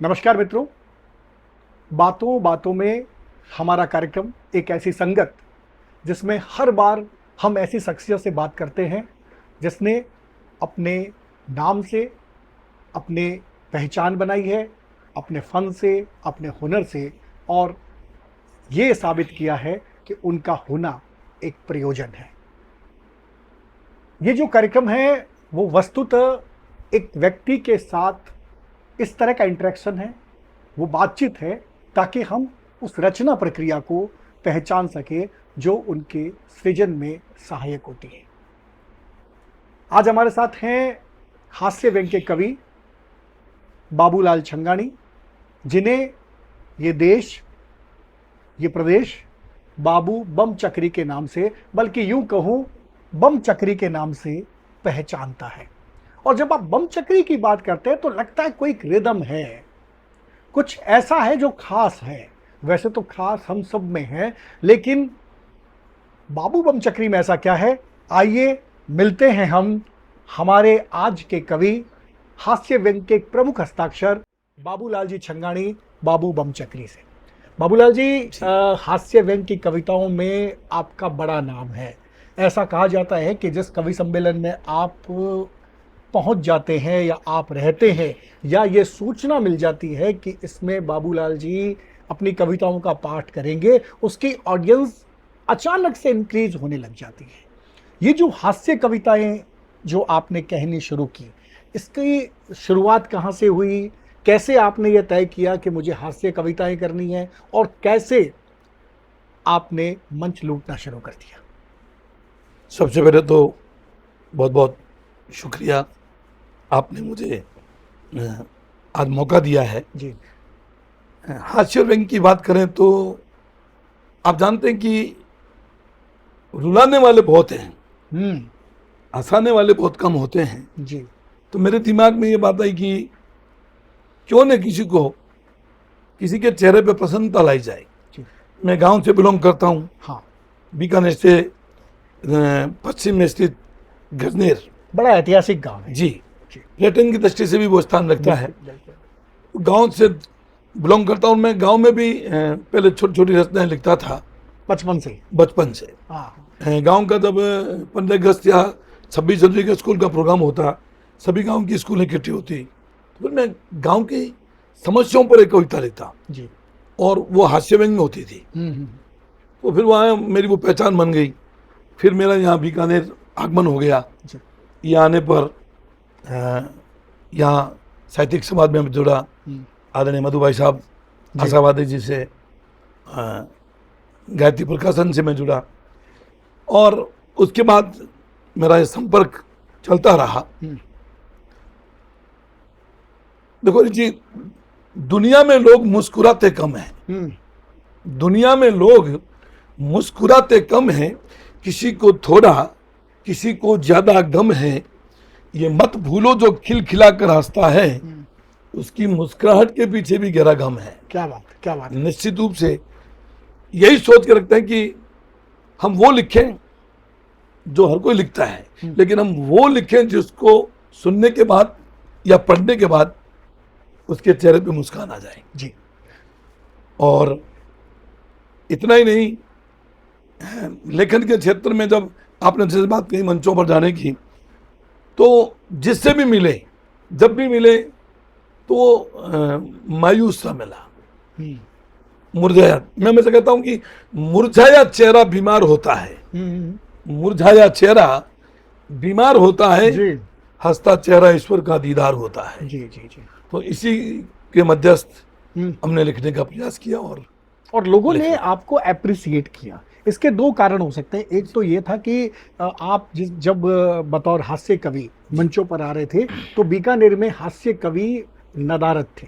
नमस्कार मित्रों, बातों बातों में हमारा कार्यक्रम एक ऐसी संगत जिसमें हर बार हम ऐसी शख्सियत से बात करते हैं जिसने अपने नाम से अपने पहचान बनाई है, अपने फन से, अपने हुनर से, और ये साबित किया है कि उनका होना एक प्रयोजन है। ये जो कार्यक्रम है वो वस्तुतः एक व्यक्ति के साथ इस तरह का इंटरेक्शन है, वो बातचीत है, ताकि हम उस रचना प्रक्रिया को पहचान सके जो उनके सृजन में सहायक होती है। आज हमारे साथ हैं हास्य व्यंग्य के कवि बाबूलाल छंगानी, जिन्हें ये देश, ये प्रदेश बाबू बम चक्री के नाम से, बल्कि यूं कहूं बम चक्री के नाम से पहचानता है। और जब आप बम चक्री की बात करते हैं तो लगता है कोई रिदम है, कुछ ऐसा है जो खास है। वैसे तो खास हम सब में है, लेकिन बाबू बम चक्री में ऐसा क्या है? आइए मिलते हैं हम हमारे आज के कवि, हास्य व्यंग्य के प्रमुख हस्ताक्षर बाबूलाल जी छंगानी, बाबू बम चक्री से। बाबूलाल जी, हास्य व्यंग्य की कविताओं में आपका बड़ा नाम है। ऐसा कहा जाता है कि जिस कवि सम्मेलन में आप पहुंच जाते हैं या आप रहते हैं, या ये सूचना मिल जाती है कि इसमें बाबूलाल जी अपनी कविताओं का पाठ करेंगे, उसकी ऑडियंस अचानक से इंक्रीज होने लग जाती है। ये जो हास्य कविताएं जो आपने कहनी शुरू की, इसकी शुरुआत कहाँ से हुई? कैसे आपने ये तय किया कि मुझे हास्य कविताएं करनी है, और कैसे आपने मंच लूटना शुरू कर दिया? सबसे पहले तो बहुत बहुत शुक्रिया, आपने मुझे आज मौका दिया है। जी। हास्य व्यंग्य की बात करें तो आप जानते हैं कि रुलाने वाले बहुत हैं, हंसाने वाले बहुत कम होते हैं। जी। तो मेरे दिमाग में ये बात आई कि क्यों न किसी को, किसी के चेहरे पे प्रसन्नता लाई जाए। मैं गांव से बिलोंग करता हूँ। हाँ। बीकानेर से पश्चिम में स्थित गजनेर बड़ा ऐतिहासिक गांव है। जी, पर्यटन की दृष्टि से भी वो स्थान रखता है। गांव से बिलोंग करता हूँ मैं। गांव में भी पहले छोटी छोटी रचनाएं लिखता था बचपन से। हाँ। गांव का जब 15 अगस्त या 26 जनवरी का स्कूल का प्रोग्राम होता, सभी गांव की स्कूलें इकट्ठी होती, तो फिर मैं गांव की समस्याओं पर एक कविता लिखता जी। और वो हास्य व्यंग्य में होती थी। तो फिर वहाँ मेरी वो पहचान बन गई। फिर मेरा यहाँ बीकानेर आगमन हो गया। यहाँ आने पर यहाँ साहित्यिक समाज में जुड़ा। आदरणीय मधु भाई साहब आशावादी जी से, गायत्री प्रकाशन से मैं जुड़ा, और उसके बाद मेरा ये संपर्क चलता रहा। देखो जी, दुनिया में लोग मुस्कुराते कम हैं। दुनिया में लोग मुस्कुराते कम हैं। किसी को थोड़ा, किसी को ज्यादा गम है। ये मत भूलो जो खिलखिला कर हंसता है, उसकी मुस्कुराहट के पीछे भी गहरा गम है। क्या बात, क्या बात। निश्चित रूप से यही सोच के रखते हैं कि हम वो लिखें जो हर कोई लिखता है, लेकिन हम वो लिखें जिसको सुनने के बाद या पढ़ने के बाद उसके चेहरे पे मुस्कान आ जाए। जी। और इतना ही नहीं, लेखन के क्षेत्र में जब आपने जैसे बात कही मंचों पर जाने की, तो जिससे भी मिले, जब भी मिले, तो मायूस सा मिला, मुरझाया। मैं हमेशा कहता हूं कि मुरझाया चेहरा बीमार होता है। मुरझाया चेहरा बीमार होता है, हंसता चेहरा ईश्वर का दीदार होता है। जी जी जी। तो इसी के मध्यस्थ हमने लिखने का प्रयास किया, और लोगों ने आपको एप्रिसिएट किया। इसके दो कारण हो सकते हैं। एक तो ये था कि आप जब बतौर हास्य कवि मंचों पर आ रहे थे, तो बीकानेर में हास्य कवि नदारत थे,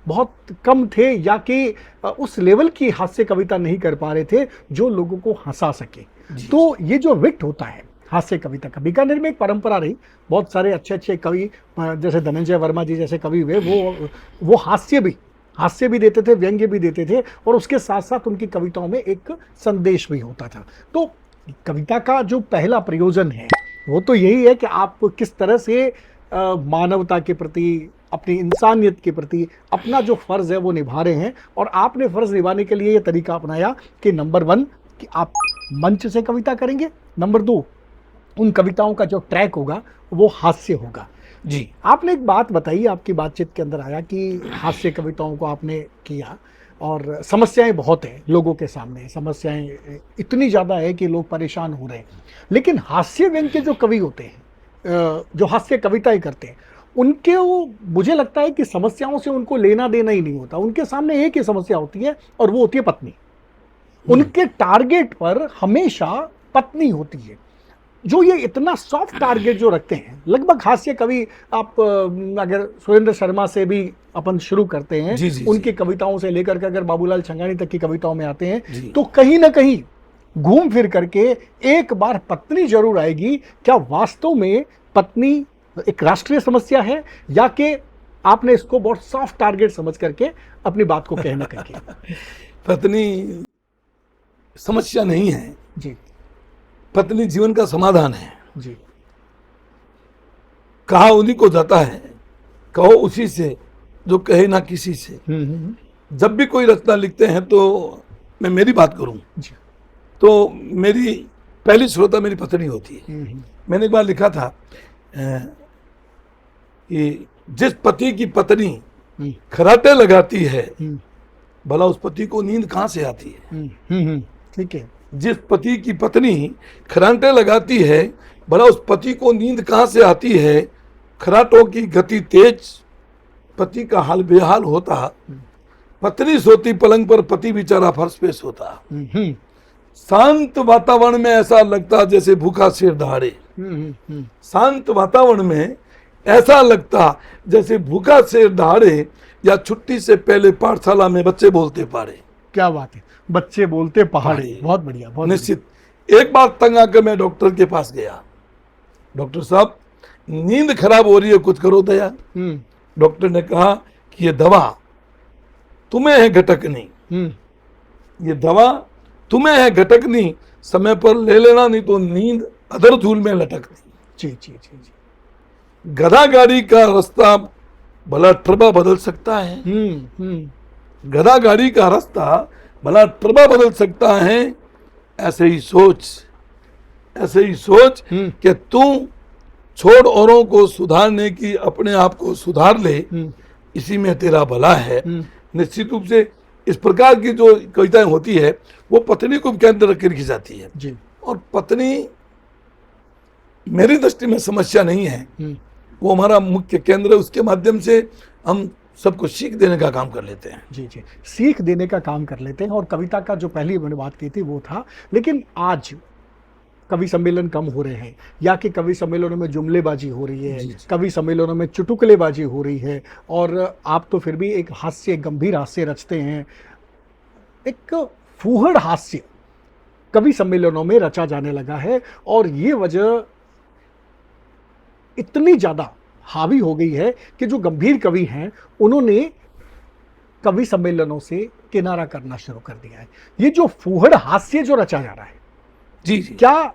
बहुत कम थे, या कि उस लेवल की हास्य कविता नहीं कर पा रहे थे जो लोगों को हंसा सके। तो ये जो विट होता है हास्य कविता का, बीकानेर में एक परंपरा रही। बहुत सारे अच्छे अच्छे कवि, जैसे धनंजय वर्मा जी जैसे कवि हुए, वो हास्य भी देते थे, व्यंग्य भी देते थे, और उसके साथ साथ उनकी कविताओं में एक संदेश भी होता था। तो कविता का जो पहला प्रयोजन है वो तो यही है कि आप किस तरह से मानवता के प्रति, अपनी इंसानियत के प्रति अपना जो फ़र्ज़ है वो निभा रहे हैं। और आपने फ़र्ज़ निभाने के लिए ये तरीका अपनाया कि नंबर 1 कि आप मंच से कविता करेंगे, नंबर 2 उन कविताओं का जो ट्रैक होगा वो हास्य होगा। जी। आपने एक बात बताई, आपकी बातचीत के अंदर आया कि हास्य कविताओं को आपने किया और समस्याएं बहुत हैं लोगों के सामने, समस्याएं इतनी ज़्यादा है कि लोग परेशान हो रहे हैं। लेकिन हास्य व्यंग के जो कवि होते हैं, जो हास्य कविताएं करते हैं, उनके वो मुझे लगता है कि समस्याओं से उनको लेना देना ही नहीं होता। उनके सामने एक ही समस्या होती है और वो होती है पत्नी। उनके टारगेट पर हमेशा पत्नी होती है। जो ये इतना सॉफ्ट टारगेट जो रखते हैं, लगभग हास्य कवि आप अगर सुरेंद्र शर्मा से भी अपन शुरू करते हैं, जी, जी, उनकी कविताओं से लेकर के अगर बाबूलाल छंगानी तक की कविताओं में आते हैं, जी। तो कहीं ना कहीं घूम फिर करके एक बार पत्नी जरूर आएगी। क्या वास्तव में पत्नी एक राष्ट्रीय समस्या है या कि आपने इसको बहुत सॉफ्ट टारगेट समझ करके अपनी बात को कहना करके? पत्नी समस्या नहीं है जी पत्नी जीवन का समाधान है। जी कहा उन्हीं को जाता है, कहो उसी से जो कहे ना किसी से। जब भी कोई रचना लिखते हैं तो मैं मेरी बात करूं जी तो मेरी पहली श्रोता मेरी पत्नी होती है। मैंने एक बार लिखा था कि जिस पति की पत्नी खराटे लगाती है, भला उस पति को नींद कहाँ से आती है। ठीक है। जिस पति की पत्नी खराटे लगाती है, भला उस पति को नींद कहाँ से आती है। खराटों की गति तेज, पति का हाल बेहाल होता। पत्नी सोती पलंग पर, पति बेचारा फर्श पे सोता। शांत वातावरण में ऐसा लगता जैसे भूखा शेर दहाड़े। शांत वातावरण में ऐसा लगता जैसे भूखा शेर दहाड़े, या छुट्टी से पहले पाठशाला में बच्चे बोलते पहाड़े। क्या बात है, बच्चे बोलते पहाड़े। बहुत बढ़िया, बहुत निश्चित। एक बार तंग आकर मैं डॉक्टर के पास गया, डॉक्टर साहब नींद खराब हो रही है, कुछ करो दया। डॉक्टर ने कहा कि ये दवा तुम्हें है घटकनी, ये दवा तुम्हें है घटकनी, समय पर ले लेना नहीं तो नींद अधर धूल में लटकनी। जी जी जी जी। गधा गाड़ी का रास्ता भला ट्रबा बदल सकता है। गधा गाड़ी का रास्ता भला ट्रबा बदल सकता है। ऐसे ही सोच कि तू छोड़ औरों को सुधारने की, अपने आप को सुधार ले, इसी में तेरा भला है। निश्चित रूप से इस प्रकार की जो कविताएं होती है वो पत्नी को केंद्र रख के लिखी जाती है जी। और पत्नी मेरी दृष्टि में समस्या नहीं है, वो हमारा मुख्य केंद्र है। उसके माध्यम से हम सबको सीख देने का काम कर लेते हैं। जी जी, सीख देने का काम कर लेते हैं। और कविता का जो पहली मैंने बात की थी वो था, लेकिन आज कवि सम्मेलन कम हो रहे हैं, या कि कवि सम्मेलनों में जुमलेबाजी हो रही है, कवि सम्मेलनों में चुटकुलेबाजी हो रही है, और आप तो फिर भी एक हास्य, गंभीर हास्य रचते हैं। एक फूहड़ हास्य कवि सम्मेलनों में रचा जाने लगा है, और ये वजह इतनी ज़्यादा हावी हो गई है कि जो गंभीर कवि हैं उन्होंने कवि सम्मेलनों से किनारा करना शुरू कर दिया है। ये जो फूहड़ हास्य जो रचा जा रहा है, जी जी, क्या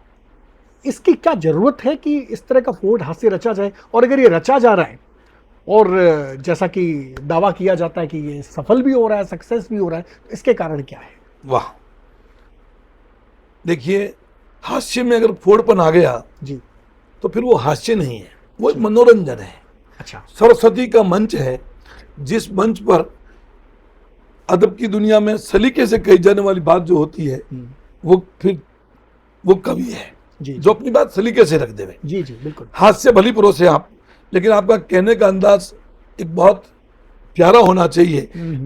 इसकी क्या जरूरत है कि इस तरह का फूहड़ हास्य रचा जाए? और अगर ये रचा जा रहा है और जैसा कि दावा किया जाता है कि ये सफल भी हो रहा है, सक्सेस भी हो रहा है, तो इसके कारण क्या है? वाह, देखिए हास्य में अगर फोड़पन आ गया जी, तो फिर वो हास्य नहीं है, वो एक मनोरंजन है। अच्छा, सरस्वती का मंच है, जिस मंच पर अदब की दुनिया में सलीके से कही जाने वाली बात जो होती है, वो फिर वो कवि है जी, जो अपनी बात सलीके से रख देवे। जी जी, बिल्कुल। हास्य भली परोसे आप, लेकिन आपका कहने का अंदाज एक बहुत प्यारा होना चाहिए।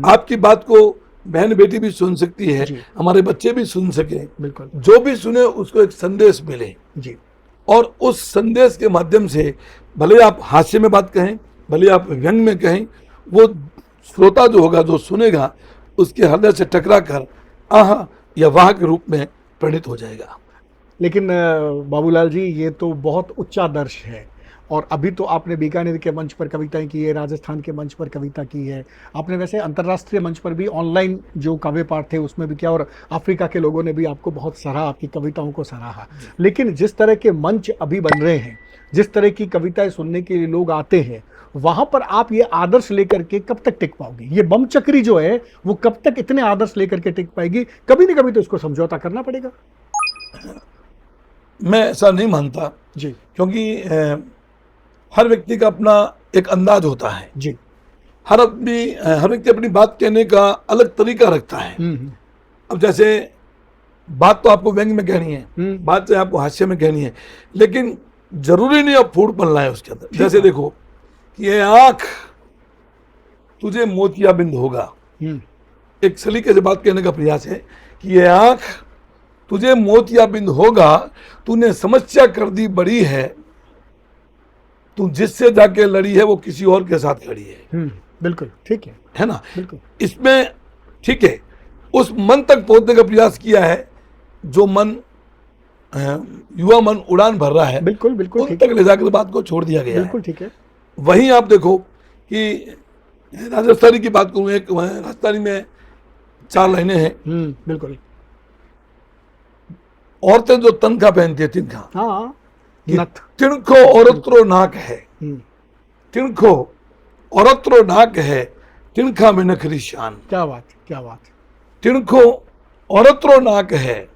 आपकी बात को बहन बेटी भी सुन सकती है, हमारे बच्चे भी सुन सके, बिल्कुल, जो भी सुने उसको एक संदेश मिले जी। और उस संदेश के माध्यम से भले आप हास्य में बात कहें, भले आप व्यंग में कहें, वो श्रोता जो होगा, जो सुनेगा, उसके हृदय से टकरा कर आह या वाह के रूप में प्रणीत हो जाएगा। लेकिन बाबूलाल जी, ये तो बहुत उच्चा दर्श है। और अभी तो आपने बीकानेर के मंच पर कविताएं की है, राजस्थान के मंच पर कविता की है, आपने वैसे अंतर्राष्ट्रीय मंच पर भी ऑनलाइन जो काव्य पाठ थे उसमें भी किया, और अफ्रीका के लोगों ने भी आपको बहुत सराहा, आपकी कविताओं को सराहा। लेकिन जिस तरह के मंच अभी बन रहे हैं, जिस तरह की कविताएं सुनने के लिए लोग आते हैं, वहां पर आप ये आदर्श लेकर के कब तक टिक पाओगे? ये बम चक्री जो है वो कब तक इतने आदर्श लेकर के टिक पाएगी? कभी ना कभी तो इसको समझौता करना पड़ेगा। मैं ऐसा नहीं मानता जी क्योंकि हर व्यक्ति का अपना एक अंदाज होता है। जी। हर व्यक्ति अपनी बात कहने का अलग तरीका रखता है। अब जैसे बात तो आपको व्यंग में कहनी है, बात तो आपको हास्य में कहनी है, लेकिन जरूरी नहीं अब फूड बनना है उसके अंदर। जैसे देखो कि ये आंख तुझे मोतियाबिंद होगा, एक सलीके से बात कहने का प्रयास है कि ये आंख तुझे मोतियाबिंद होगा, तूने समस्या कर दी बड़ी है, तू जिससे जाके लड़ी है वो किसी और के साथ लड़ी है। बिल्कुल ठीक है ना? बिल्कुल। इसमें ठीक है, उस मन तक पहुंचने का प्रयास किया है जो मन युवा मन उड़ान भर रहा है, बिल्कुल बिल्कुल उन तक ले जाकर बात को छोड़ दिया गया बिल्कुल ठीक है। वहीं आप देखो कि राजस्थानी की बात करूं, एक राजस्थानी में 4 लाइनें हैं। बिल्कुल। औरतें जो तनखा पहनती है, तिनखा, हाँ, नथ, तिणखो औरत्रो नाक है, तिणखो औरत्रो नाक है, तिणखा में नखरी शान। क्या बात, क्या बात। तिणखो औरत्रो नाक है,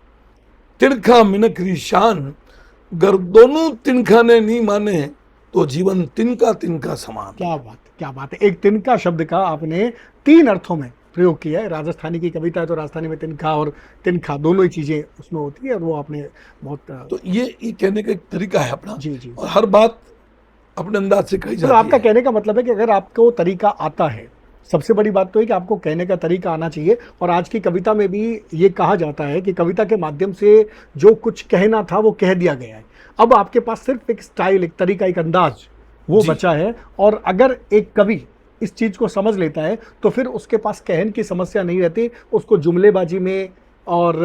तिणखा मिनकरी शान, गर दोनों तिनखा ने नहीं माने तो जीवन तिनका तिनका समान। क्या बात, क्या बात है। एक तिनका शब्द का आपने 3 अर्थों में प्रयोग किया है। राजस्थानी की कविता है तो राजस्थानी में तिनखा और तिनखा दोनों ही चीजें उसमें होती है, और वो आपने बहुत तो ये कहने का एक तरीका है अपना। जी जी। और हर बात अपने अंदाज से कही जाती है। आपका कहने का मतलब है कि अगर आपको तरीका आता है, सबसे बड़ी बात तो है कि आपको कहने का तरीका आना चाहिए। और आज की कविता में भी ये कहा जाता है कि कविता के माध्यम से जो कुछ कहना था वो कह दिया गया है। अब आपके पास सिर्फ एक स्टाइल, एक तरीका, एक अंदाज वो बचा है। और अगर एक कवि इस चीज को समझ लेता है तो फिर उसके पास कहन की समस्या नहीं रहती। उसको जुमलेबाजी में और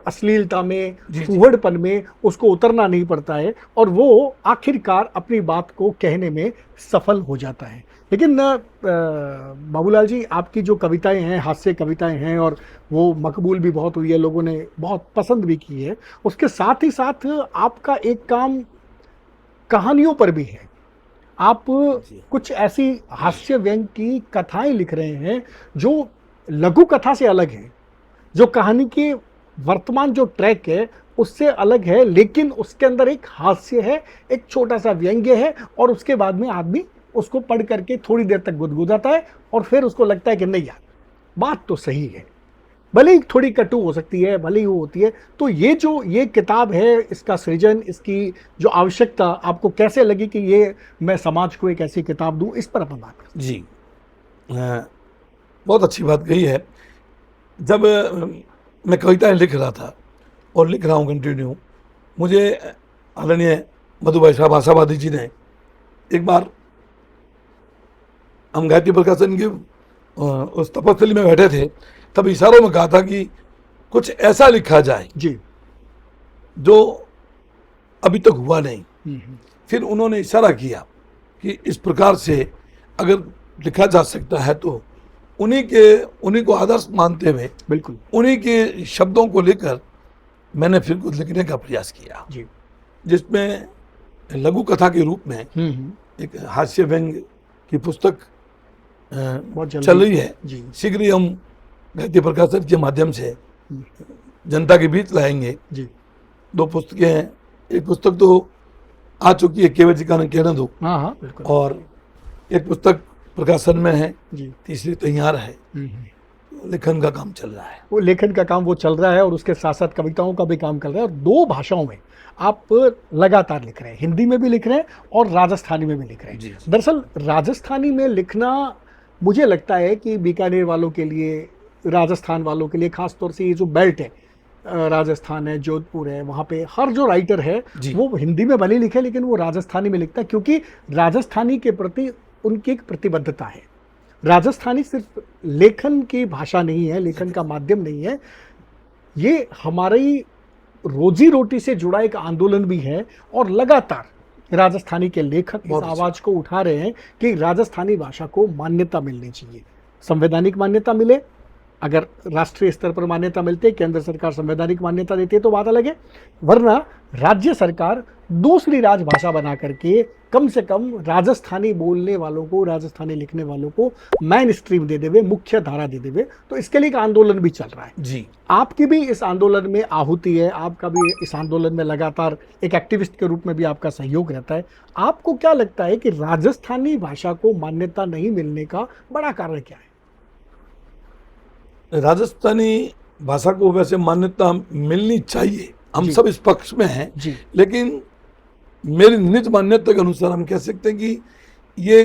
अश्लीलता में, फूहड़पन में उसको उतरना नहीं पड़ता है, और वो आखिरकार अपनी बात को कहने में सफल हो जाता है। लेकिन बाबूलाल जी, आपकी जो कविताएं हैं, हास्य कविताएं हैं, और वो मकबूल भी बहुत हुई है, लोगों ने बहुत पसंद भी की है। उसके साथ ही साथ आपका एक काम कहानियों पर भी है। आप कुछ ऐसी हास्य व्यंग की कथाएं लिख रहे हैं जो लघु कथा से अलग है, जो कहानी के वर्तमान जो ट्रैक है उससे अलग है, लेकिन उसके अंदर एक हास्य है, एक छोटा सा व्यंग्य है, और उसके बाद में आदमी उसको पढ़ करके थोड़ी देर तक गुदगुदाता है और फिर उसको लगता है कि नहीं यार, बात तो सही है, भले ही थोड़ी कटु हो सकती है, भले ही वो होती है। तो ये किताब है, इसका सृजन, इसकी जो आवश्यकता आपको कैसे लगी कि ये मैं समाज को एक ऐसी किताब दूं, इस पर अपन बात करें। जी, बहुत अच्छी बात कही है। जब मैं कविताएं लिख रहा था और लिख रहा हूँ कंटिन्यू, मुझे आदरणीय मधुभाई साहब आशावादी जी ने एक बार, हम गायत्री प्रकाशन की उस तपस्थली में बैठे थे, तब इशारों में कहा था कि कुछ ऐसा लिखा जाए जी जो अभी तक हुआ नहीं। फिर उन्होंने इशारा किया कि इस प्रकार से अगर लिखा जा सकता है तो उन्हीं को आदर्श मानते हुए, बिल्कुल उन्हीं के शब्दों को लेकर मैंने फिर कुछ लिखने का प्रयास किया जी, जिसमें लघु कथा के रूप में एक हास्य व्यंग की पुस्तक चल रही है। शीघ्र ही हम गायत्री प्रकाशन के माध्यम से जनता के बीच लाएंगे जी। 2 पुस्तकें हैं, एक पुस्तक तो आ चुकी है, केवल जी का कहना दो, और एक पुस्तक प्रकाशन में है जी, तीसरी तैयार है। लेखन का काम चल रहा है, वो लेखन का काम वो चल रहा है, और उसके साथ साथ कविताओं का भी काम कर रहा है। और 2 भाषाओं में आप लगातार लिख रहे हैं, हिंदी में भी लिख रहे हैं और राजस्थानी में भी लिख रहे हैं। दरअसल राजस्थानी में लिखना, मुझे लगता है कि बीकानेर वालों के लिए, राजस्थान वालों के लिए, खासतौर से ये जो बेल्ट है, राजस्थान है, जोधपुर है, वहाँ पे हर जो राइटर है वो हिंदी में भले लिखे लेकिन वो राजस्थानी में लिखता है, क्योंकि राजस्थानी के प्रति उनकी एक प्रतिबद्धता है। राजस्थानी सिर्फ लेखन की भाषा नहीं है, लेखन का माध्यम नहीं है, ये हमारी रोजी रोटी से जुड़ा एक आंदोलन भी है। और लगातार राजस्थानी के लेखक इस आवाज को उठा रहे हैं कि राजस्थानी भाषा को मान्यता मिलनी चाहिए, संवैधानिक मान्यता मिले, अगर राष्ट्रीय स्तर पर मान्यता मिलती है, केंद्र सरकार संवैधानिक मान्यता देती है तो बात अलग है, वरना राज्य सरकार दूसरी राजभाषा बना करके कम से कम राजस्थानी बोलने वालों को, राजस्थानी लिखने वालों को मेन स्ट्रीम दे देवे, मुख्य धारा दे देवे। तो इसके लिए एक आंदोलन भी चल रहा है जी। आपकी भी इस आंदोलन में आहुति है, आपका भी इस आंदोलन में लगातार एक एक्टिविस्ट के रूप में भी आपका सहयोग रहता है। आपको क्या लगता है कि राजस्थानी भाषा को मान्यता नहीं मिलने का बड़ा कारण क्या है? राजस्थानी भाषा को वैसे मान्यता मिलनी चाहिए, हम जी। सब इस पक्ष में हैं, जी। लेकिन मेरी निज मान्यता के अनुसार हम कह सकते हैं कि ये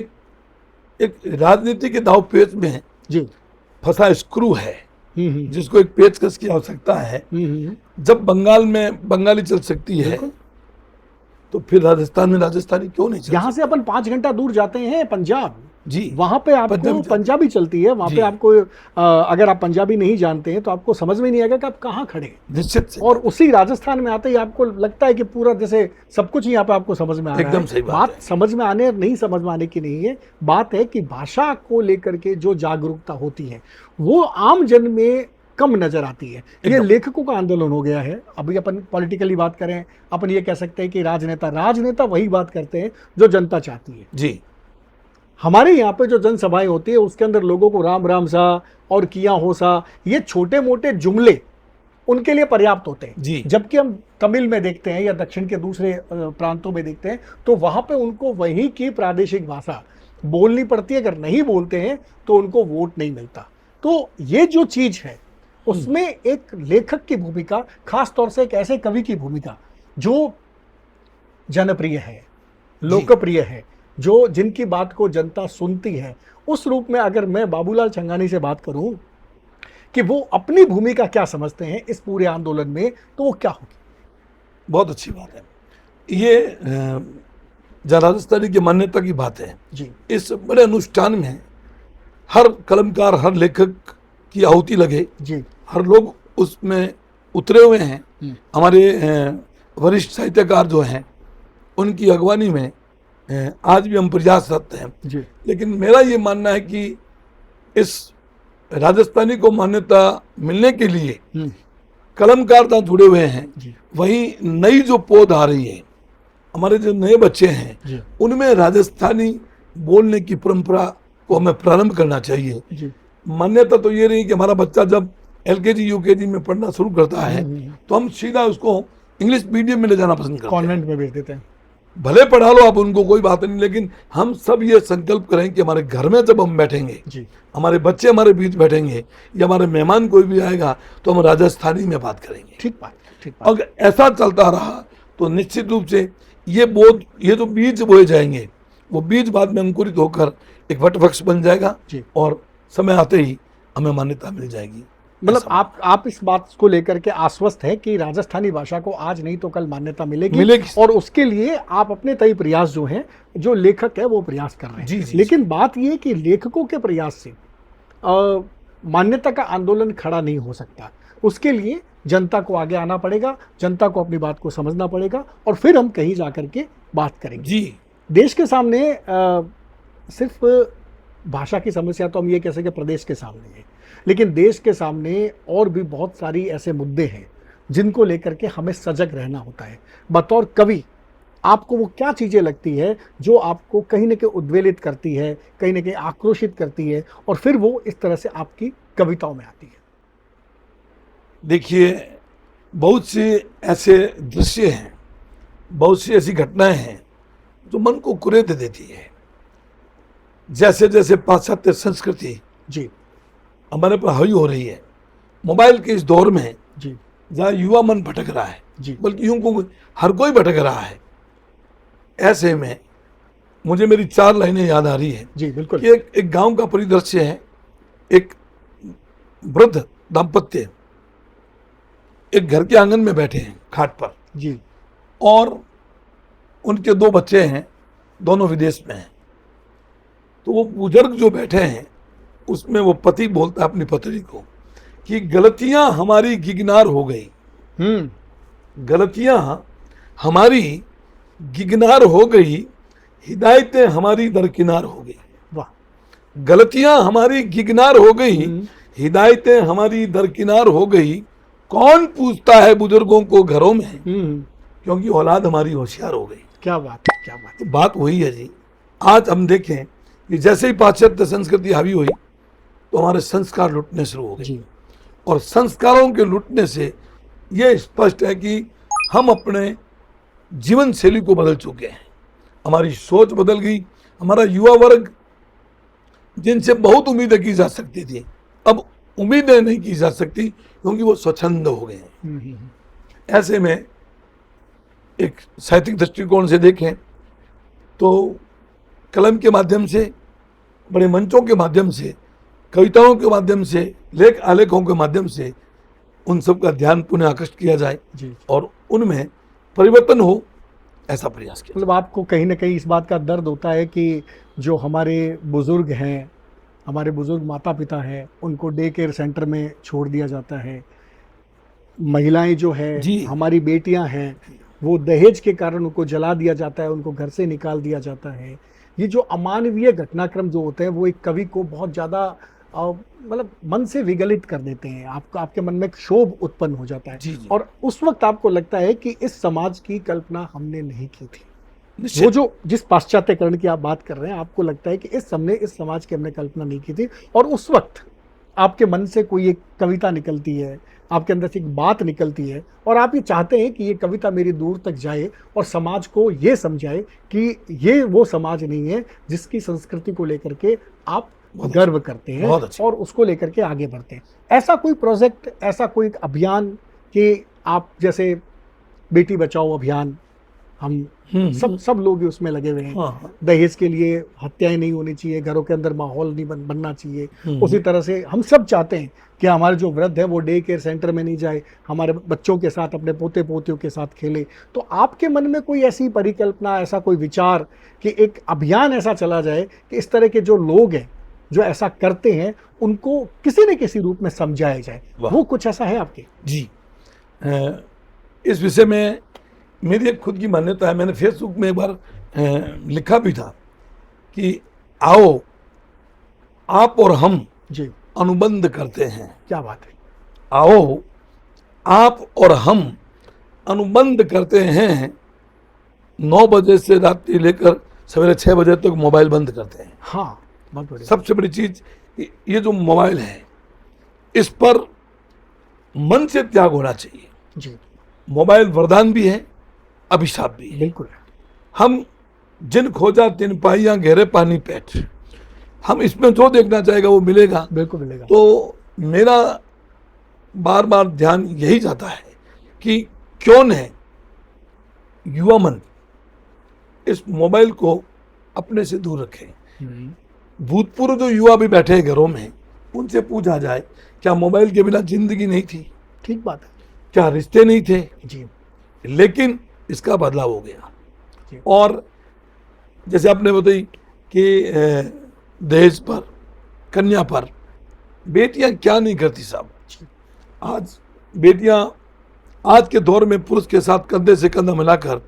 एक राजनीति के दांवपेच में जी। फंसा स्क्रू है, हम्म। जिसको एक पेचकस की आवश्यकता है। जब बंगाल में बंगाली चल सकती है बिल्कुल। तो फिर राजस्थान में राजस्थानी क्यों नहीं चल यहाँ से अपन 5 घंटा दूर जाते हैं पंजाब, जी। वहां पे आपको पंजाबी चलती है, वहां जी। पे आपको अगर आप पंजाबी नहीं जानते हैं तो आपको समझ में नहीं आएगा कि आप कहाँ खड़े हैं। निश्चित से। और उसी राजस्थान में आते ही आपको लगता है कि पूरा जैसे सब कुछ यहाँ पे आपको समझ में आ रहा है। एकदम सही बात बात है। समझ में आने और नहीं समझ में आने की नहीं है, बात है कि भाषा को लेकर के जो जागरूकता होती है वो आम जन में कम नजर आती है। ये लेखकों का आंदोलन हो गया है। अभी अपन पॉलिटिकली बात करें, अपन ये कह सकते हैं कि राजनेता वही बात करते हैं जो जनता चाहती है। जी। हमारे यहाँ पे जो जनसभाएं होती है उसके अंदर लोगों को राम राम सा और किया हो सा, ये छोटे मोटे जुमले उनके लिए पर्याप्त होते हैं। जी। जबकि हम तमिल में देखते हैं या दक्षिण के दूसरे प्रांतों में देखते हैं तो वहां पे उनको वहीं की प्रादेशिक भाषा बोलनी पड़ती है। अगर नहीं बोलते हैं तो उनको वोट नहीं मिलता। तो ये जो चीज है उसमें एक लेखक की भूमिका, खास तौर से एक ऐसे कवि की भूमिका जो जनप्रिय है, लोकप्रिय है, जो जिनकी बात को जनता सुनती है, उस रूप में अगर मैं बाबूलाल छंगानी से बात करूं कि वो अपनी भूमिका क्या समझते हैं इस पूरे आंदोलन में, तो वो क्या होगी? बहुत अच्छी बात है। ये जहाँ राजस्थानी की मान्यता की बात है जी। इस बड़े अनुष्ठान में हर कलमकार, हर लेखक की आहुति लगे जी। हर लोग उसमें उतरे हुए हैं। हमारे वरिष्ठ साहित्यकार जो हैं उनकी अगवानी में आज भी हम प्रयासरत हैं जी। लेकिन मेरा ये मानना है कि इस राजस्थानी को मान्यता मिलने के लिए कलमकार जहाँ जुड़े हुए हैं वहीं नई जो पौध आ रही है, हमारे जो नए बच्चे हैं उनमें राजस्थानी बोलने की परंपरा को हमें प्रारंभ करना चाहिए। मान्यता तो ये रही कि हमारा बच्चा जब LKG UKG में पढ़ना शुरू करता है तो हम सीधा उसको इंग्लिश मीडियम में ले जाना पसंद करते हैं, कॉन्वेंट में भेज देते हैं। भले पढ़ा लो आप उनको, कोई बात नहीं, लेकिन हम सब ये संकल्प करें कि हमारे घर में जब हम बैठेंगे, हमारे बच्चे हमारे बीच बैठेंगे या हमारे मेहमान कोई भी आएगा तो हम राजस्थानी में बात करेंगे। ठीक बात, ठीक बात। अगर ऐसा चलता रहा तो निश्चित रूप से ये जो बीज बोए जाएंगे वो बीज बाद में अंकुरित होकर एक वटवृक्ष बन जाएगा और समय आते ही हमें मान्यता मिल जाएगी। मतलब आप इस बात को लेकर के आश्वस्त है कि राजस्थानी भाषा को आज नहीं तो कल मान्यता मिलेगी और उसके लिए आप अपने तय प्रयास जो हैं, जो लेखक है वो प्रयास कर रहे हैं। लेकिन बात ये कि लेखकों के प्रयास से मान्यता का आंदोलन खड़ा नहीं हो सकता। उसके लिए जनता को आगे आना पड़ेगा, जनता को अपनी बात को समझना पड़ेगा और फिर हम कहीं जाकर के बात करेंगे। जी। देश के सामने सिर्फ भाषा की समस्या तो हम ये कह सकें प्रदेश के सामने है, लेकिन देश के सामने और भी बहुत सारी ऐसे मुद्दे हैं जिनको लेकर के हमें सजग रहना होता है। बतौर कवि आपको वो क्या चीज़ें लगती है जो आपको कहीं न कहीं उद्वेलित करती है, कहीं न कहीं आक्रोशित करती है और फिर वो इस तरह से आपकी कविताओं में आती है? देखिए, बहुत से ऐसे दृश्य हैं, बहुत सी ऐसी घटनाएं हैं जो मन को कुरेद देती है। जैसे जैसे पाश्चात्य संस्कृति जी हमारे पर हावी हो रही है, मोबाइल के इस दौर में जी, जहाँ युवा मन भटक रहा है जी, बल्कि यूं को हर कोई भटक रहा है, ऐसे में मुझे मेरी 4 लाइनें याद आ रही है जी बिल्कुल। कि एक गांव का परिदृश्य है। एक वृद्ध दाम्पत्य एक घर के आंगन में बैठे हैं खाट पर जी, और उनके 2 बच्चे हैं, दोनों विदेश में हैं। तो वो बुजुर्ग जो बैठे हैं उसमें वो पति बोलता है अपनी पत्नी को कि गलतियां हमारी गिगनार हो गई, गलतियां हमारी गिगनार हो गई, हिदायतें हमारी दरकिनार हो गई। वाह। गलतियां हमारी गिगनार हो गई, हिदायतें हमारी दरकिनार हो गई, कौन पूछता है बुजुर्गों को घरों में, क्योंकि औलाद हमारी होशियार हो गई। क्या बात है, क्या बात तो बात वही है जी। आज हम देखें कि जैसे ही पाश्चात्य संस्कृति हावी हुई तो हमारे संस्कार लुटने शुरू हो है गए, जी। और संस्कारों के लुटने से ये स्पष्ट है कि हम अपने जीवन शैली को बदल चुके हैं। हमारी सोच बदल गई। हमारा युवा वर्ग, जिनसे बहुत उम्मीदें की जा सकती थी, अब उम्मीदें नहीं की जा सकती क्योंकि वो स्वच्छंद हो गए हैं। ऐसे में एक साहित्यिक दृष्टिकोण से देखें तो कलम के माध्यम से, बड़े मंचों के माध्यम से, कविताओं के माध्यम से, लेख आलेखों के माध्यम से उन सब का ध्यान पुनः आकर्षित किया जाए जी। और उनमें परिवर्तन हो, ऐसा प्रयास किया। मतलब आपको कहीं ना कहीं इस बात का दर्द होता है कि जो हमारे बुजुर्ग हैं, हमारे बुजुर्ग माता पिता हैं, उनको डे केयर सेंटर में छोड़ दिया जाता है। महिलाएं जो है, जी। हमारी बेटियां हैं, वो दहेज के कारण उनको जला दिया जाता है, उनको घर से निकाल दिया जाता है। ये जो अमानवीय घटनाक्रम जो होते हैं वो एक कवि को बहुत ज़्यादा मतलब मन से विगलित कर देते हैं। आपको, आपके मन में एक क्षोभ उत्पन्न हो जाता है। जी, जी। और उस वक्त आपको लगता है कि इस समाज की कल्पना हमने नहीं की थी। निश्चित। वो जो जिस पाश्चात्यकरण की आप बात कर रहे हैं, आपको लगता है कि इस समाज की हमने कल्पना नहीं की थी, और उस वक्त आपके मन से कोई एक कविता निकलती है, आपके अंदर से एक बात निकलती है, और आप ये चाहते हैं कि ये कविता मेरी दूर तक जाए और समाज को ये समझाए कि ये वो समाज नहीं है जिसकी संस्कृति को लेकर के आप गर्व करते हैं और उसको लेकर के आगे बढ़ते हैं। ऐसा कोई प्रोजेक्ट, ऐसा कोई अभियान कि आप जैसे बेटी बचाओ अभियान, हम सब लोग उसमें लगे हुए हैं। हाँ। दहेज के लिए हत्याएं नहीं होनी चाहिए, घरों के अंदर माहौल नहीं बनना चाहिए। उसी तरह से हम सब चाहते हैं कि हमारे जो वृद्ध है वो डे केयर सेंटर में नहीं जाए, हमारे बच्चों के साथ, अपने पोते पोतियों के साथ खेले। तो आपके मन में कोई ऐसी परिकल्पना, ऐसा कोई विचार कि एक अभियान ऐसा चला जाए कि इस तरह के जो लोग हैं जो ऐसा करते हैं उनको किसी न किसी रूप में समझाया जाए, वो कुछ ऐसा है आपके? जी, इस विषय में मेरी एक खुद की मान्यता है। मैंने फेसबुक में एक बार लिखा भी था कि आओ आप और हम जी अनुबंध करते हैं। क्या बात है। आओ आप और हम अनुबंध करते हैं, 9 बजे से रात्रि लेकर सवेरे 6 बजे तक मोबाइल बंद करते हैं। हाँ, बहुत बढ़िया। सबसे बड़ी चीज ये जो मोबाइल है, इस पर मन से त्याग होना चाहिए। जी। मोबाइल वरदान भी है, अभिशाप भी है। बिल्कुल। हम जिन खोजा तिन पाइयां गहरे पानी पेट, हम इसमें जो देखना चाहेगा वो मिलेगा। बिल्कुल मिलेगा। तो मेरा बार बार ध्यान यही जाता है कि क्यों न युवा मन इस मोबाइल को अपने से दूर रखें। भूतपूर्व जो युवा भी बैठे हैं घरों में, उनसे पूछा जाए क्या मोबाइल के बिना जिंदगी नहीं थी? ठीक बात है। क्या रिश्ते नहीं थे? जी। लेकिन इसका बदलाव हो गया। जी। और जैसे आपने बताई कि दहेज पर, कन्या पर, बेटियां क्या नहीं करती साहब। आज बेटियां आज के दौर में पुरुष के साथ कंधे से कंधा मिलाकर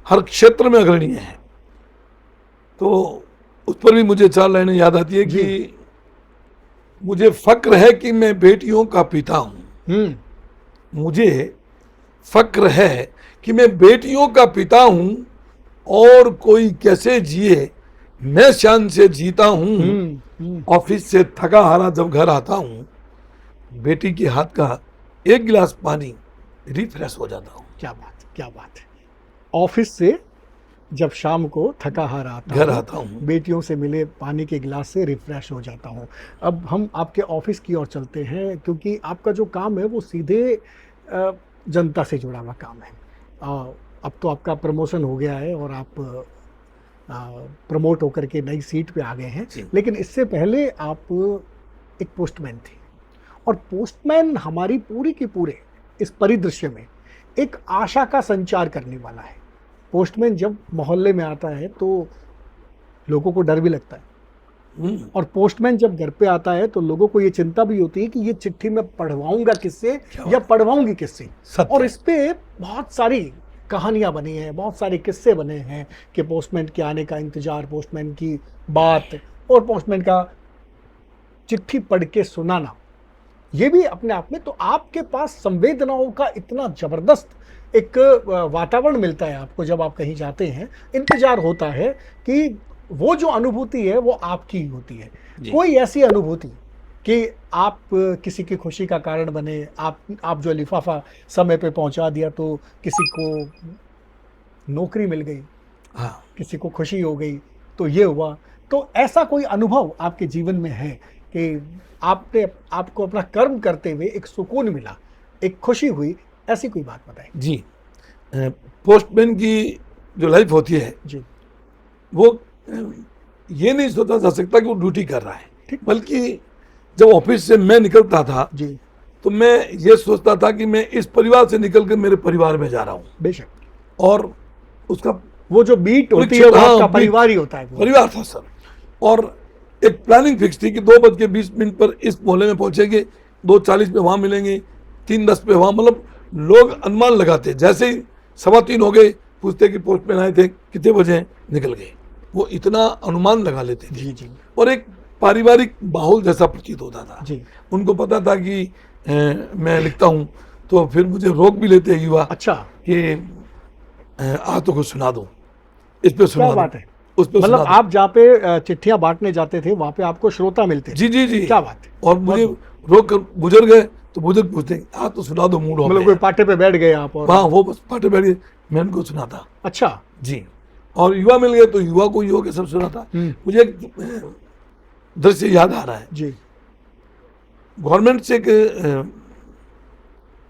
हर क्षेत्र में अग्रणीय है। तो उस पर भी मुझे 4 लाइनें याद आती है कि मुझे फक्र है कि मैं बेटियों का पिता हूं। मुझे फक्र है कि मैं बेटियों का पिता हूं, और कोई कैसे जिए मैं शान से जीता हूं। ऑफिस से थका हारा जब घर आता हूं, बेटी के हाथ का एक गिलास पानी रिफ्रेश हो जाता हूं। क्या बात, क्या बात है। ऑफिस से जब शाम को थका हारा घर आता हूं, बेटियों से मिले पानी के गिलास से रिफ्रेश हो जाता हूं। अब हम आपके ऑफिस की ओर चलते हैं, क्योंकि आपका जो काम है वो सीधे जनता से जुड़ा हुआ काम है। अब तो आपका प्रमोशन हो गया है और आप प्रमोट होकर के नई सीट पे आ गए हैं, लेकिन इससे पहले आप एक पोस्टमैन थे, और पोस्टमैन हमारी पूरी की पूरे इस परिदृश्य में एक आशा का संचार करने वाला है। पोस्टमैन जब मोहल्ले में आता है तो लोगों को डर भी लगता है, और पोस्टमैन जब घर पे आता है तो लोगों को ये चिंता भी होती है कि ये चिट्ठी मैं पढ़वाऊंगा किससे या पढ़वाऊंगी किससे। और इस पे बहुत सारी कहानियां बनी हैं, बहुत सारे किस्से बने हैं कि पोस्टमैन के आने का इंतजार, पोस्टमैन की बात, और पोस्टमैन का चिट्ठी पढ़ के सुनाना। ये भी अपने आप में, तो आपके पास संवेदनाओं का इतना जबरदस्त एक वातावरण मिलता है आपको जब आप कहीं जाते हैं। इंतजार होता है कि वो जो अनुभूति है वो आपकी ही होती है। कोई ऐसी अनुभूति कि आप किसी की खुशी का कारण बने, आप जो लिफाफा समय पे पहुंचा दिया तो किसी को नौकरी मिल गई, हाँ, किसी को खुशी हो गई, तो ये हुआ। तो ऐसा कोई अनुभव आपके जीवन में है कि आपको अपना कर्म करते हुए एक सुकून मिला, एक खुशी हुई, ऐसी कोई बात बताएं। जी। पोस्टमैन की जो लाइफ होती है जी वो ये नहीं सोचा जा सकता कि वो ड्यूटी कर रहा है, ठीक। बल्कि जब ऑफिस से मैं निकलता था जी तो मैं ये सोचता था कि मैं इस परिवार से निकल कर मेरे परिवार में जा रहा हूँ, बेशक, और उसका वो जो बीट पूरी होती है वो हाँ, आपका बीट- परिवार ही होता है वो। परिवार था सर। और एक प्लानिंग फिक्स थी कि 2:20 पर इस मोहल्ले में पहुंचेंगे, 2:40 पे वहां मिलेंगे, 3:10 पे वहां, मतलब लोग अनुमान लगाते, जैसे ही 3:15 हो गए पूछते कि पोस्टमैन आए थे कितने बजे हैं? निकल गए। वो इतना अनुमान लगा लेते थे। जी जी और एक पारिवारिक माहौल जैसा प्रतीत होता था। जी। उनको पता था कि मैं लिखता हूँ, तो फिर मुझे रोक भी लेते युवा अच्छा, कि आ तो कुछ सुना दो, इस पे सुना क्या दो, बात है। उस पे मतलब सुना दो। आप जहाँ पे चिट्ठियां बांटने जाते थे वहां पे आपको श्रोता मिलते थे। जी जी जी, क्या बात है। और मुझे रोक कर गुजर गए तो बुजुर्ग पूछते हैं आ तो सुना दो, मूड हो मतलब गया। कोई पाटे पे बैठ गए आप और हाँ, वो बस पाटे बैठ गए, मैं उनको सुनाता। अच्छा। जी। और युवा मिल गए तो युवा को युवा के सब सुनाता। मुझे एक दृश्य याद आ रहा है। जी गवर्नमेंट से एक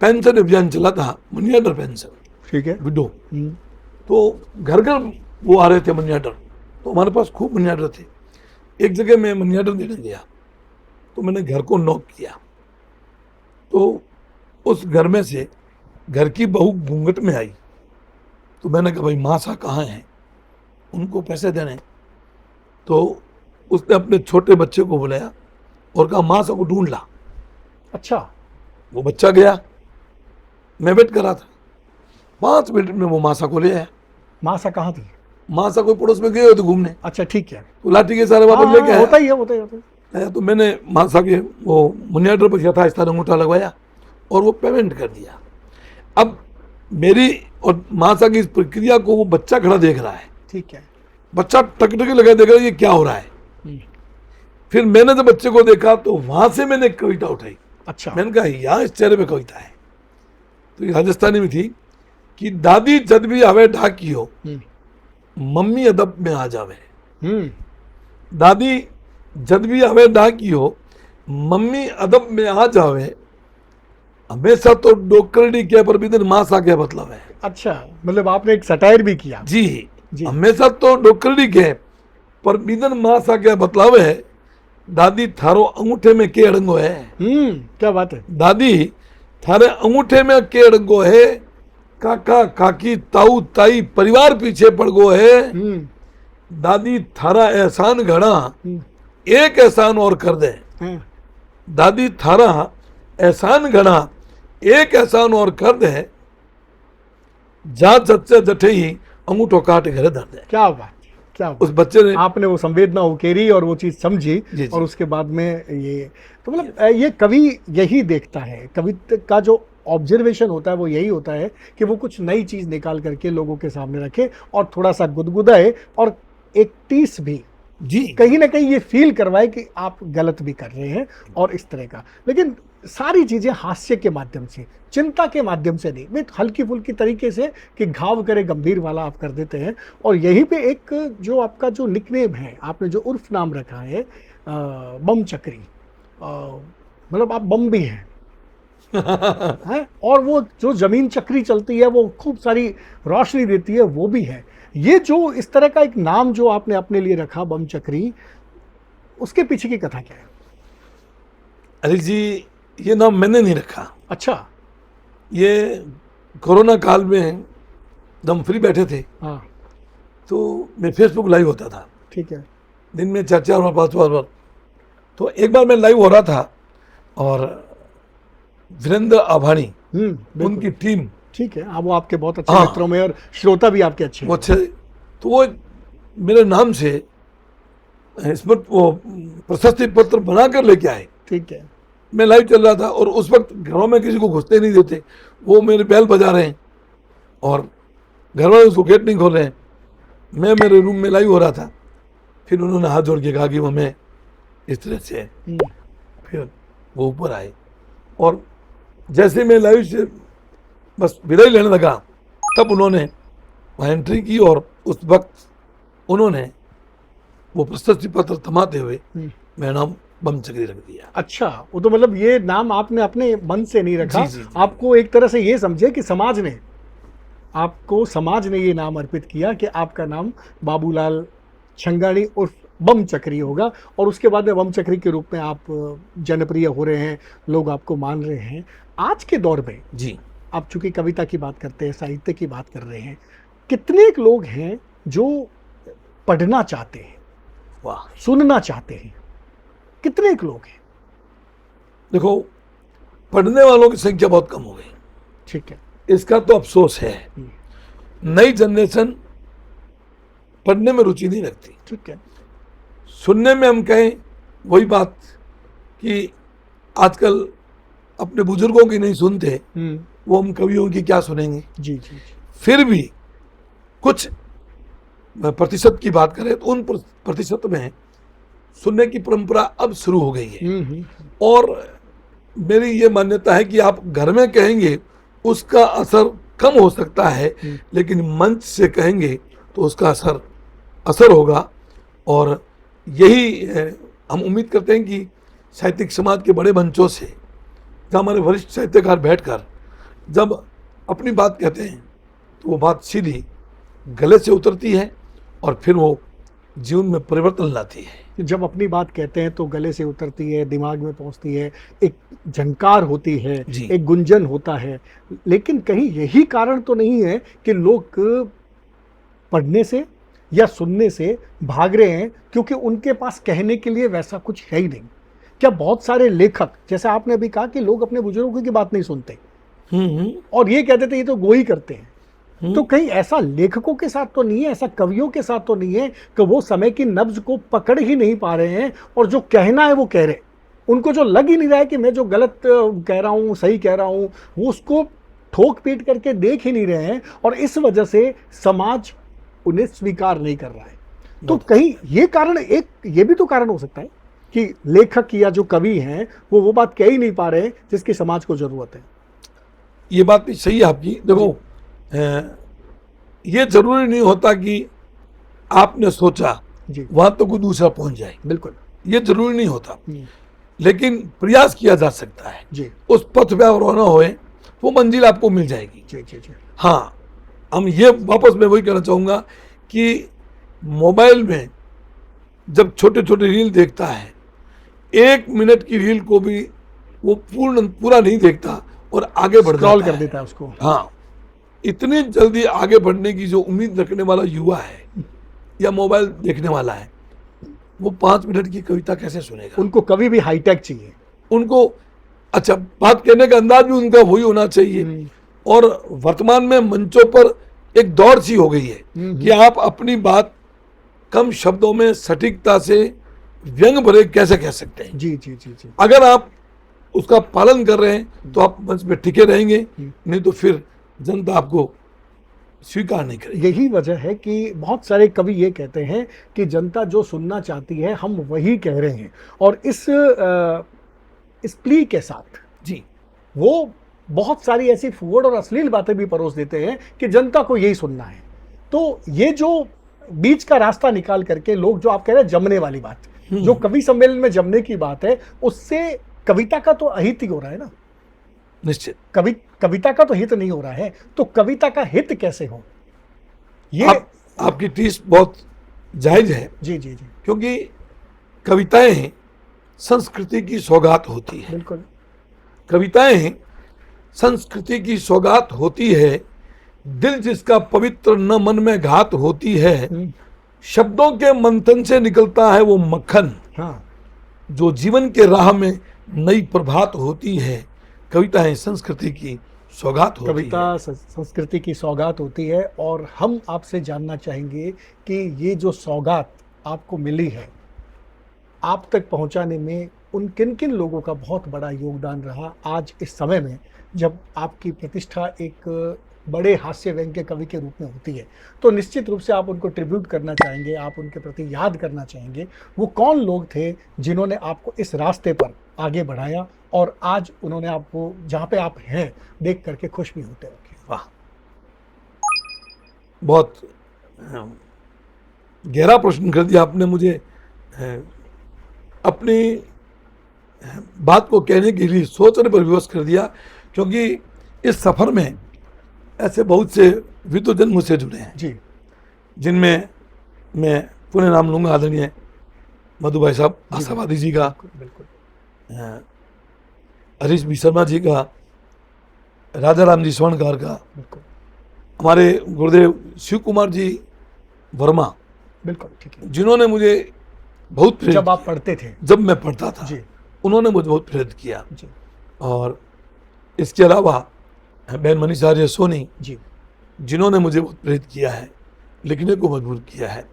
पेंशन अभियान चला था, मनी ऑर्डर पेंशन, ठीक है। विडो। तो घर घर वो आ रहे थे मनी ऑर्डर, तो हमारे पास खूब मनी ऑर्डर थे। एक जगह मैं मनी ऑर्डर देने गया तो मैंने घर को नॉक किया, तो उस घर में से घर की बहू घूंघट में आई। तो मैंने कहा भाई मासा कहाँ है, उनको पैसे देने। तो उसने अपने छोटे बच्चे को बुलाया और कहा मासा को ढूंढ ला। अच्छा, वो बच्चा गया, मैं वेट कर रहा था, 5 मिनट में वो मासा को ले आया। मासा कहाँ थी? मासा कोई पड़ोस में गए हो तो घूमने, अच्छा, ठीक है। तो लाठी के सारे वापस लेके हाँ, आया। होता ही है, होता ही होता है। तो मैंने मासा के वो मनी ऑर्डर पर यथास्थिति अंगूठा लगवाया और वो पेमेंट कर दिया। अब मेरी और मासा की इस प्रक्रिया को वो बच्चा खड़ा देख रहा है। ठीक है। बच्चा टकटकी लगा देख रहा है ये क्या हो रहा है। फिर मैंने जब बच्चे को देखा तो वहां से मैंने एक कविता उठाई। अच्छा, मैंने कहा यहाँ इस चेहरे पे कविता है। तो ये राजस्थानी में थी कि दादी जद भी आवे ढाकी हो, मम्मी अदब में आ जावे। दादी जद भी आवे ढाकी हो, मम्मी अदब में आ जावे। हमेशा तो डोकरडी के पर भी दिन मां सा क्या मतलब है। अच्छा, मतलब आपने एक सटायर भी किया। जी, जी। हमेशा तो डोकरडी के पर बीदन मां सा क्या मतलब है। दादी थारो अंगूठे में के अड़ंगो है। क्या बात है। दादी थारे अंगूठे में के अड़ंगो है। काका काकी ताऊ ताई परिवार पीछे पड़ गो है। दादी थारा एहसान घड़ा, एक एहसान और कर दे। दादी थारा एहसान घड़ा, एक एहसान और कर दे। जा सच्चे जठे ही अंगूठो काट घरे धर दे। क्या बात, क्या बात। उस बच्चे ने आपने वो संवेदना उकेरी और वो चीज समझी। जी। और उसके बाद में ये तो मतलब ये कवि यही देखता है, कवि का जो ऑब्जर्वेशन होता है वो यही होता है कि वो कुछ नई चीज निकाल करके लोगों के सामने रखे और थोड़ा सा गुदगुदाए और एक टीस भी जी कहीं ना कहीं ये फील करवाए कि आप गलत भी कर रहे हैं और इस तरह का। लेकिन सारी चीजें हास्य के माध्यम से, चिंता के माध्यम से नहीं, मैं हल्की फुल्की तरीके से कि घाव करे गंभीर वाला आप कर देते हैं। और यहीं पे एक जो आपका जो निकनेम है, आपने जो उर्फ नाम रखा है बम चक्री, मतलब आप बम भी हैं। हैं? और वो जो जमीन चक्री चलती है वो खूब सारी रोशनी देती है, वो भी है। ये जो इस तरह का एक नाम जो आपने अपने लिए रखा बम चक्री, उसके पीछे की कथा क्या है? अनिल जी, ये नाम मैंने नहीं रखा। अच्छा। ये कोरोना काल में दम फ्री बैठे थे, हाँ, तो मैं फेसबुक लाइव होता था ठीक है। दिन में 4 बार 5 बार। तो एक बार मैं लाइव हो रहा था और वीरेंद्र आभाणी उनकी टीम, ठीक है। वो आपके बहुत अच्छे हाँ। मित्रों में और श्रोता भी आपके अच्छे वो हैं। अच्छे, तो वो मेरे नाम से इसमें वो प्रशस्ति पत्र बना कर लेके आए। ठीक है। मैं लाइव चल रहा था और उस वक्त घरों में किसी को घुसते नहीं देते, वो मेरे बैल बजा रहे हैं और घर वाले उसको गेट नहीं खोल रहे हैं, मैं मेरे रूम में लाइव हो रहा था। फिर उन्होंने हाथ जोड़ के कहा कि वो मैं इस तरह से है। फिर वो ऊपर आए और जैसे मैं लाइव से बस विदाई लेने लगा तब उन्होंने वहाँ एंट्री की और उस वक्त उन्होंने वो प्रशस्ति पत्र थमाते हुए मेरा नाम बम चक्री रख दिया। अच्छा, वो तो मतलब ये नाम आपने अपने मन से नहीं रखा। जी। आपको एक तरह से ये समझे कि समाज ने ये नाम अर्पित किया कि आपका नाम बाबूलाल छंगाणी उर्फ बम चक्री होगा, और उसके बाद में बम चक्री के रूप में आप जनप्रिय हो रहे हैं, लोग आपको मान रहे हैं। आज के दौर में जी, आप चूंकि कविता की बात करते हैं, साहित्य की बात कर रहे हैं, कितने एक लोग हैं जो पढ़ना चाहते हैं, वाह, सुनना चाहते हैं? कितने एक लोग हैं? देखो पढ़ने वालों की संख्या बहुत कम हो गई, ठीक है। इसका तो अफसोस है। नई जनरेशन पढ़ने में रुचि नहीं रखती। ठीक है। सुनने में हम कहें वही बात कि आजकल अपने बुजुर्गों की नहीं सुनते, वो हम कवियों की क्या सुनेंगे। जी। फिर भी कुछ प्रतिशत की बात करें तो उन प्रतिशत में सुनने की परंपरा अब शुरू हो गई है। और मेरी ये मान्यता है कि आप घर में कहेंगे उसका असर कम हो सकता है, लेकिन मंच से कहेंगे तो उसका असर होगा। और यही हम उम्मीद करते हैं कि साहित्यिक समाज के बड़े मंचों से, जहाँ हमारे वरिष्ठ साहित्यकार बैठकर जब अपनी बात कहते हैं तो वो बात सीधी गले से उतरती है और फिर वो जीवन में परिवर्तन लाती है। जब अपनी बात कहते हैं तो गले से उतरती है, दिमाग में पहुंचती है, एक झंकार होती है, एक गुंजन होता है। लेकिन कहीं यही कारण तो नहीं है कि लोग पढ़ने से या सुनने से भाग रहे हैं क्योंकि उनके पास कहने के लिए वैसा कुछ है ही नहीं? क्या बहुत सारे लेखक, जैसे आपने अभी कहा कि लोग अपने बुजुर्गों की बात नहीं सुनते और ये कहते थे ये तो गोई करते हैं, तो कहीं ऐसा लेखकों के साथ तो नहीं है, ऐसा कवियों के साथ तो नहीं है कि वो समय की नब्ज को पकड़ ही नहीं पा रहे हैं और जो कहना है वो कह रहे हैं? उनको जो लग ही नहीं रहा है कि मैं जो गलत कह रहा हूँ सही कह रहा हूँ, वो उसको ठोक पीट करके देख ही नहीं रहे हैं और इस वजह से समाज उन्हें स्वीकार नहीं कर रहा है। तो कहीं ये कारण, एक ये भी तो कारण हो सकता है कि लेखक या जो कवि हैं वो बात कह ही नहीं पा रहे जिसकी समाज को जरूरत है। ये बात भी सही है आपकी। देखो ये जरूरी नहीं होता कि आपने सोचा वहां तो कोई दूसरा पहुंच जाए, बिल्कुल ये जरूरी नहीं होता, लेकिन प्रयास किया जा सकता है जी। उस पथ पे रवाना होए, वो मंजिल आपको मिल जाएगी जी। हाँ, हम ये वापस मैं वही कहना चाहूंगा कि मोबाइल में जब छोटे छोटे रील देखता है, 1 मिनट की रील को भी वो पूरा नहीं देखता और आगे बढ़ स्क्रॉल कर देता है उसको। हाँ, इतनी जल्दी आगे बढ़ने की जो उम्मीद रखने वाला युवा है या मोबाइल देखने वाला है, वो 5 मिनट की कविता कैसे सुनेगा? उनको कभी भी हाईटेक चाहिए, उनको अच्छा बात कहने का अंदाज भी उनका वही होना चाहिए। और वर्तमान में मंचों पर एक दौड़ सी हो गई है कि आप अपनी बात कम शब्दों में सटीकता से व्यंग भरे कैसे कह सकते हैं। जी। अगर आप उसका पालन कर रहे हैं तो आप मंच पे टिके रहेंगे, नहीं तो फिर जनता आपको स्वीकार नहीं करेगी। यही वजह है कि बहुत सारे कवि ये कहते हैं कि जनता जो सुनना चाहती है हम वही कह रहे हैं, और इस प्ली के साथ जी वो बहुत सारी ऐसी फुहड़ और अश्लील बातें भी परोस देते हैं कि जनता को यही सुनना है। तो ये जो बीच का रास्ता निकाल करके लोग, जो आप कह रहे हैं जमने वाली बात, जो कवि सम्मेलन में जमने की बात है, उससे कविता का तो अहित ही हो रहा है ना। निश्चित कविता का तो हित नहीं हो रहा है, तो कविता का हित कैसे हो? ये आपकी टीस बहुत जायज है जी, क्योंकि कविताएं संस्कृति की सौगात होती है। बिल्कुल, कविताएं संस्कृति की सौगात होती है। दिल जिसका पवित्र न मन में घात होती है, शब्दों के मंथन से निकलता है वो मक्खन। हाँ, जो जीवन के राह में नई प्रभात होती है। कविताएं संस्कृति की सौगात होती है। कविता संस्कृति की सौगात होती है, और हम आपसे जानना चाहेंगे कि ये जो सौगात आपको मिली है, आप तक पहुंचाने में उन किन किन लोगों का बहुत बड़ा योगदान रहा आज इस समय में जब आपकी प्रतिष्ठा एक बड़े हास्य व्यंग्य कवि के रूप में होती है, तो निश्चित रूप से आप उनको ट्रिब्यूट करना चाहेंगे, आप उनके प्रति याद करना चाहेंगे। वो कौन लोग थे जिन्होंने आपको इस रास्ते पर आगे बढ़ाया और आज उन्होंने आपको जहाँ पे आप हैं देख करके खुश भी होते रखे? वाह, बहुत गहरा प्रश्न कर दिया आपने मुझे। अपनी बात को कहने के लिए सोचने पर विवश कर दिया, क्योंकि इस सफर में ऐसे बहुत से विद्वजन मुझसे जुड़े हैं जी, जिनमें मैं पुनः नाम लूंगा आदरणीय मधु भाई साहब आशावादी जी का, बिल्कुल हरीश बी शर्मा जी का, राजा राम जी स्वर्णकार का, बिल्कुल हमारे गुरुदेव शिव कुमार जी वर्मा, बिल्कुल ठीक है। जिन्होंने मुझे बहुत प्रेरित जब आप पढ़ते थे जब मैं पढ़ता था जी उन्होंने मुझे बहुत प्रेरित किया। जी और इसके अलावा बहन मनीषा आर्य सोनी, जी जिन्होंने मुझे बहुत प्रेरित किया है, लिखने को मजबूर किया है।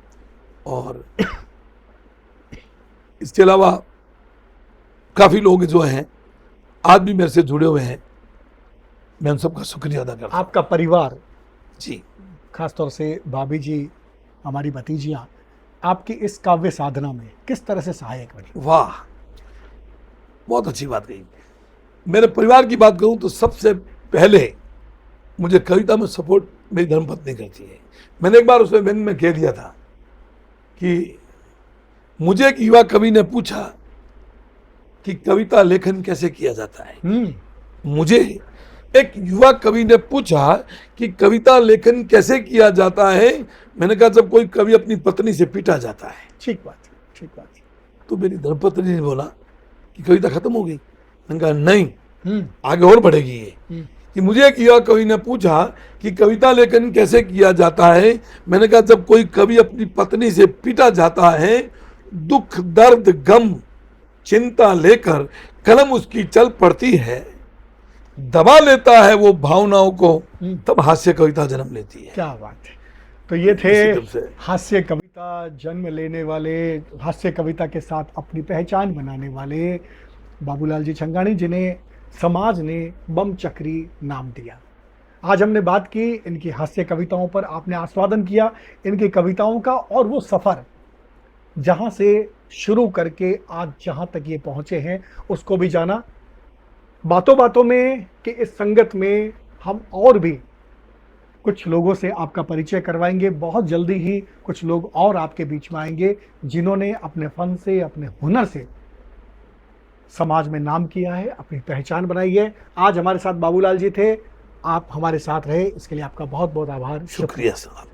और इसके अलावा काफ़ी लोग जो हैं आज भी मेरे से जुड़े हुए हैं, मैं उन सबका शुक्रिया अदा करता हूँ। आपका परिवार, जी, खासतौर से भाभी जी, हमारी भतीजियाँ, आपकी इस काव्य साधना में किस तरह से सहायक बनी? वाह, बहुत अच्छी बात कही। मेरे परिवार की बात करूं तो सबसे पहले मुझे कविता में सपोर्ट मेरी धर्मपत्नी करती है। मैंने एक बार उसमें व्यंग में कह दिया था कि मुझे एक युवा कवि ने पूछा कि कविता लेखन कैसे किया जाता है। मुझे एक युवा कवि ने पूछा कि कविता लेखन कैसे किया जाता है। मैंने कहा जब कोई कवि अपनी पत्नी से पीटा जाता है। ठीक बात, ठीक बात। तो मेरी धर्मपत्नी ने बोला कि कविता खत्म हो गई। मैंने कहा नहीं, आगे और बढ़ेगी ये। कि मुझे एक युवा कवि ने पूछा कि कविता लेखन कैसे किया जाता है। मैंने कहा जब कोई कवि अपनी पत्नी से पीटा जाता है, दुख दर्द गम चिंता लेकर कलम उसकी चल पड़ती है, दबा लेता है वो भावनाओं को, तब हास्य कविता जन्म लेती है। क्या बात है। तो ये थे इसी तरह से हास्य कविता जन्म लेने वाले, हास्य कविता के साथ अपनी पहचान बनाने वाले बाबूलाल जी छंगाणी, जिन्हें समाज ने बम चक्री नाम दिया। आज हमने बात की इनकी हास्य कविताओं पर, आपने आस्वादन किया इनकी कविताओं का, और वो सफ़र जहाँ से शुरू करके आज जहाँ तक ये पहुँचे हैं उसको भी जाना। बातों बातों में कि इस संगत में हम और भी कुछ लोगों से आपका परिचय करवाएंगे। बहुत जल्दी ही कुछ लोग और आपके बीच में आएंगे जिन्होंने अपने फन से, अपने हुनर से समाज में नाम किया है, अपनी पहचान बनाई है। आज हमारे साथ बाबूलाल जी थे, आप हमारे साथ रहे, इसके लिए आपका बहुत बहुत आभार। शुक्रिया सर।